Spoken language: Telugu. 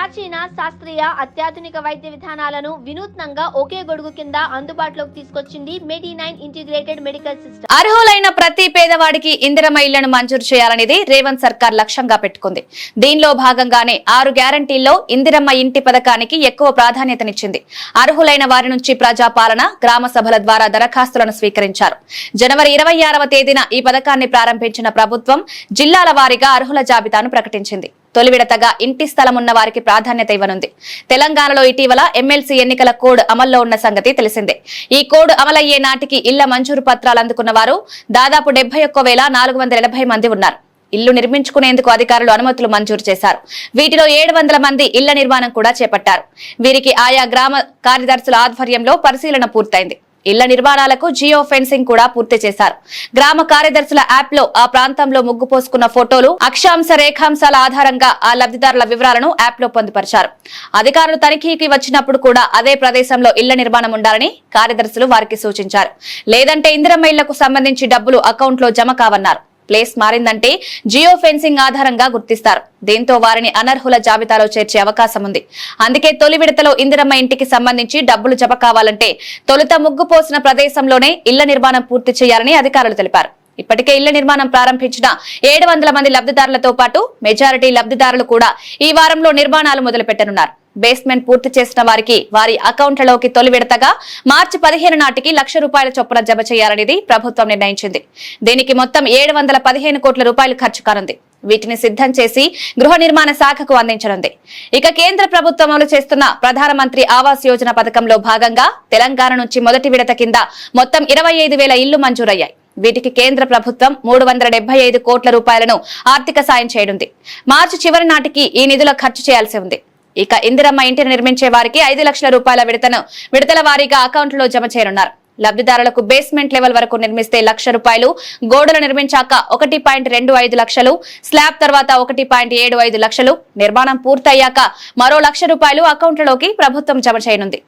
ప్రాచీన శాస్త్రీయ అత్యాధునిక వైద్య విధానాలను వినూత్నంగా ఒకే గొడుగు కింద అందుబాటులోకి తీసుకొచ్చింది మెడి9 ఇంటిగ్రేటెడ్ మెడికల్ సిస్టమ్. అర్హులైన ప్రతి పేదవాడికి ఇందిరమ్మ ఇళ్లను మంజూరు చేయాలనేది రేవంత్ సర్కార్ లక్ష్యంగా పెట్టుకుంది. దీనిలో భాగంగానే 6 గ్యారంటీల్లో ఇందిరమ్మ ఇంటి పథకానికి ఎక్కువ ప్రాధాన్యతనిచ్చింది. అర్హులైన వారి నుంచి ప్రజాపాలన, గ్రామ సభల ద్వారా దరఖాస్తులను స్వీకరించారు. జనవరి 26వ తేదీన ఈ పథకాన్ని ప్రారంభించిన ప్రభుత్వం జిల్లాల వారీగా అర్హుల జాబితాను ప్రకటించింది. తొలి విడతగా ఇంటి స్థలం ఉన్న వారికి ప్రాధాన్యత ఇవ్వనుంది. తెలంగాణలో ఇటీవల ఎమ్మెల్సీ ఎన్నికల కోడ్ అమల్లో ఉన్న సంగతి తెలిసిందే. ఈ కోడ్ అమలయ్యే నాటికి ఇళ్ల మంజూరు పత్రాలు అందుకున్న వారు దాదాపు 71,480 మంది ఉన్నారు. ఇల్లు నిర్మించుకునేందుకు అధికారులు అనుమతులు మంజూరు చేశారు. వీటిలో 700 మంది ఇళ్ల నిర్మాణం కూడా చేపట్టారు. వీరికి ఆయా గ్రామ కార్యదర్శుల ఆధ్వర్యంలో పరిశీలన పూర్తయింది. ఇళ్ల నిర్మాణాలకు జియో ఫెన్సింగ్ కూడా పూర్తి చేశారు. గ్రామ కార్యదర్శుల యాప్ లో ఆ ప్రాంతంలో ముగ్గు పోసుకున్న ఫోటోలు, అక్షాంశ రేఖాంశాల ఆధారంగా ఆ లబ్ధిదారుల వివరాలను యాప్ లో పొందుపరిచారు. అధికారులు తనిఖీకి వచ్చినప్పుడు కూడా అదే ప్రదేశంలో ఇళ్ల నిర్మాణం ఉండాలని కార్యదర్శులు వారికి సూచించారు. లేదంటే ఇందిరమ్మ ఇళ్లకు సంబంధించి డబ్బులు అకౌంట్ లో జమ కావన్నారు. ప్లేస్ మారిందంటే జియో ఫెన్సింగ్ ఆధారంగా గుర్తిస్తారు. దీంతో వారిని అనర్హుల జాబితాలో చేర్చే అవకాశం ఉంది. అందుకే తొలి విడతలో ఇందిరమ్మ ఇంటికి సంబంధించి డబ్బులు జమ కావాలంటే తొలుత ముగ్గు పోసిన ప్రదేశంలోనే ఇళ్ల నిర్మాణం పూర్తి చేయాలని అధికారులు తెలిపారు. ఇప్పటికే ఇళ్ల నిర్మాణం ప్రారంభించిన 700 మంది లబ్ధిదారులతో పాటు మెజారిటీ లబ్ధిదారులు కూడా ఈ వారంలో నిర్మాణాలు మొదలుపెట్టనున్నారు. బేస్మెంట్ పూర్తి చేసిన వారికి వారి అకౌంట్లలోకి తొలి విడతగా మార్చి 15 నాటికి ₹1,00,000 చొప్పున జమ చేయాలనేది ప్రభుత్వం నిర్ణయించింది. దీనికి మొత్తం 715 కోట్ల రూపాయలు ఖర్చు కానుంది. వీటిని సిద్ధం చేసి గృహ నిర్మాణ శాఖకు అందించనుంది. ఇక కేంద్ర ప్రభుత్వం అమలు చేస్తున్న ప్రధానమంత్రి ఆవాస్ యోజన పథకంలో భాగంగా తెలంగాణ నుంచి మొదటి విడత కింద మొత్తం 25,000 ఇళ్లు మంజూరయ్యాయి. వీటికి కేంద్ర ప్రభుత్వం 375 కోట్ల రూపాయలను ఆర్థిక సాయం చేయనుంది. మార్చి చివరి నాటికి ఈ నిధుల ఖర్చు చేయాల్సి ఉంది. ఇక ఇందిరమ్మ ఇంటిని నిర్మించే వారికి 5 లక్షల రూపాయల విడతల వారీగా అకౌంట్లో జమ చేయనున్నారు. లబ్ధిదారులకు బేస్మెంట్ లెవెల్ వరకు నిర్మిస్తే ₹1,00,000, గోడలు నిర్మించాక 1.25 లక్షలు, స్లాబ్ తర్వాత 1.75 లక్షలు, నిర్మాణం పూర్తయ్యాక మరో ₹1,00,000 అకౌంట్లలోకి ప్రభుత్వం జమ చేయనుంది.